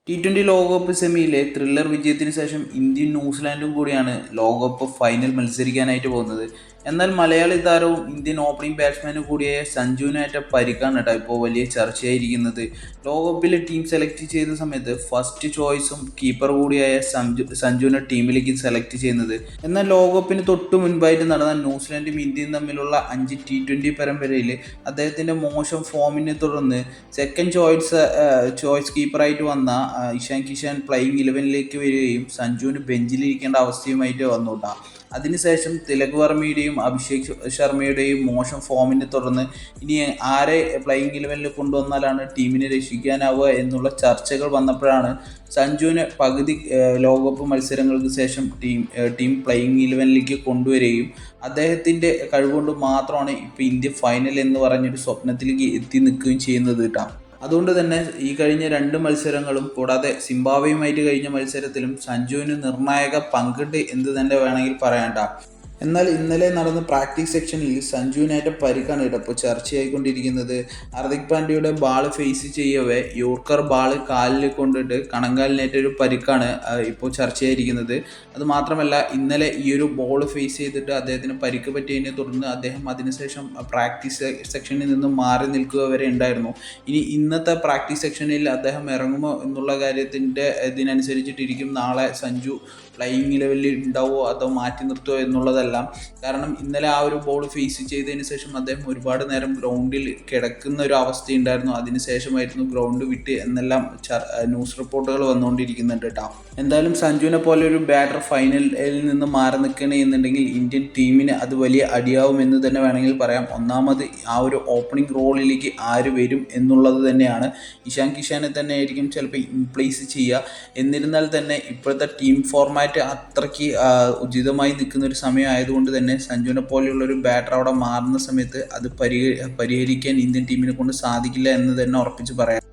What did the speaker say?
T20 ലോകകപ്പ് സെമിയിലെ thriller വിജയത്തിന് ശേഷം ഇന്ത്യയും ന്യൂസിലാൻഡും കൂടിയാണ് ലോകകപ്പ് ഫൈനൽ മത്സരിക്കാനായിട്ട് പോകുന്നത്. എന്നാൽ മലയാളി താരവും ഇന്ത്യൻ ഓപ്പണിംഗ് ബാറ്റ്സ്മാനും കൂടിയായ സഞ്ജുവിനേറ്റ പരിക്കാണ് കേട്ടോ ഇപ്പോൾ വലിയ ചർച്ചയായിരിക്കുന്നത്. ലോകകപ്പിലെ ടീം സെലക്ട് ചെയ്ത സമയത്ത് ഫസ്റ്റ് ചോയ്സും കീപ്പർ കൂടിയായ സഞ്ജുവിനെ ടീമിലേക്ക് സെലക്ട് ചെയ്യുന്നത്. എന്നാൽ ലോകകപ്പിന് തൊട്ടു മുൻപായിട്ട് നടന്ന ന്യൂസിലാൻഡും ഇന്ത്യയും തമ്മിലുള്ള 5 T20 പരമ്പരയിൽ അദ്ദേഹത്തിൻ്റെ മോശം ഫോമിനെ തുടർന്ന് സെക്കൻഡ് ചോയ്സ് കീപ്പറായിട്ട് വന്ന ഇഷാൻ കിഷൻ പ്ലേയിങ് 11ലേക്ക് വരികയും സഞ്ജുവിന് ബെഞ്ചിലിരിക്കേണ്ട അവസ്ഥയുമായിട്ട് വന്നു കേട്ടോ. അതിനുശേഷം തിലക് വർമ്മയുടെയും അഭിഷേക് ശർമ്മയുടെയും മോശം ഫോമിനെ തുടർന്ന് ഇനി ആരെ പ്ലേയിങ് 11ൽ കൊണ്ടുവന്നാലാണ് ടീമിനെ രക്ഷിക്കാനാവുക എന്നുള്ള ചർച്ചകൾ വന്നപ്പോഴാണ് സഞ്ജുവിനെ പകുതി ലോകകപ്പ് മത്സരങ്ങൾക്ക് ശേഷം ടീം പ്ലേയിങ് 11ലേക്ക് കൊണ്ടുവരികയും അദ്ദേഹത്തിൻ്റെ കഴിവുകൊണ്ട് മാത്രമാണ് ഇപ്പോൾ ഇന്ത്യ ഫൈനൽ എന്ന് പറഞ്ഞൊരു സ്വപ്നത്തിലേക്ക് എത്തി നിൽക്കുകയും ചെയ്യുന്നത് കേട്ടോ. അതുകൊണ്ട് തന്നെ ഈ കഴിഞ്ഞ 2 മത്സരങ്ങളും കൂടാതെ സിംബാബ്വേയുമായിട്ട് കഴിഞ്ഞ മത്സരത്തിലും സഞ്ജുവിന് നിർണായക പങ്കുണ്ട് എന്ന് തന്നെ വേണമെങ്കിൽ പറയണ്ട. എന്നാൽ ഇന്നലെ നടന്ന പ്രാക്ടീസ് സെക്ഷനിൽ സഞ്ജുവിനായിട്ട് പരിക്കാണ് ഇപ്പോൾ ചർച്ചയായിക്കൊണ്ടിരിക്കുന്നത്. ഹാർദിക് പാണ്ഡ്യയുടെ ബാൾ ഫേസ് ചെയ്യവേ യോർക്കർ ബാൾ കാലിൽ കൊണ്ടിട്ട് കണങ്കാലിനേറ്റൊരു പരിക്കാണ് ഇപ്പോൾ ചർച്ചയായിരിക്കുന്നത്. അതുമാത്രമല്ല ഇന്നലെ ഈ ഒരു ബോൾ ഫേസ് ചെയ്തിട്ട് അദ്ദേഹത്തിന് പരിക്ക് പറ്റിയതിനെ തുടർന്ന് അദ്ദേഹം അതിനുശേഷം പ്രാക്ടീസ് സെക്ഷനിൽ നിന്ന് മാറി നിൽക്കുക വരെ ഉണ്ടായിരുന്നു. ഇനി ഇന്നത്തെ പ്രാക്ടീസ് സെക്ഷനിൽ അദ്ദേഹം ഇറങ്ങുമോ എന്നുള്ള കാര്യത്തിൻ്റെ ഇതിനനുസരിച്ചിട്ടിരിക്കും നാളെ സഞ്ജു പ്ലേയിങ് 11ൽ ഉണ്ടാവുമോ അതോ മാറ്റി നിർത്തുമോ എന്നുള്ളതെല്ലാം. കാരണം ഇന്നലെ ആ ഒരു ബോൾ ഫേസ് ചെയ്തതിന് ശേഷം അദ്ദേഹം ഒരുപാട് നേരം ഗ്രൗണ്ടിൽ കിടക്കുന്ന ഒരു അവസ്ഥയുണ്ടായിരുന്നു. അതിനുശേഷമായിരുന്നു ഗ്രൗണ്ട് വിട്ട് എന്നെല്ലാം ന്യൂസ് റിപ്പോർട്ടുകൾ വന്നുകൊണ്ടിരിക്കുന്നുണ്ട് കേട്ടോ. എന്തായാലും സഞ്ജുവിനെ പോലെ ഒരു ബാറ്റർ ഫൈനലിൽ നിന്ന് മാറി നിൽക്കണേ എന്നുണ്ടെങ്കിൽ ഇന്ത്യൻ ടീമിന് അത് വലിയ അടിയാവുമെന്ന് തന്നെ വേണമെങ്കിൽ പറയാം. ഒന്നാമത് ആ ഒരു ഓപ്പണിംഗ് റോളിലേക്ക് ആര് വരും എന്നുള്ളത് തന്നെയാണ്. ഇഷാൻ കിഷാനെ തന്നെ ആയിരിക്കും ചിലപ്പോൾ ഇംപ്ലേസ് ചെയ്യുക. എന്നിരുന്നാൽ തന്നെ ഇപ്പോഴത്തെ ടീം ഫോർമാറ്റ് അത്രയ്ക്ക് ഉചിതമായി നിൽക്കുന്ന ഒരു സമയം ആയതുകൊണ്ട് തന്നെ സഞ്ജുവിനെ പോലെയുള്ള ഒരു ബാറ്റർ അവിടെ മാറുന്ന സമയത്ത് അത് പരിഹരിക്കാൻ ഇന്ത്യൻ ടീമിനെ കൊണ്ട് സാധിക്കില്ല എന്ന് തന്നെ ഉറപ്പിച്ച് പറയാം.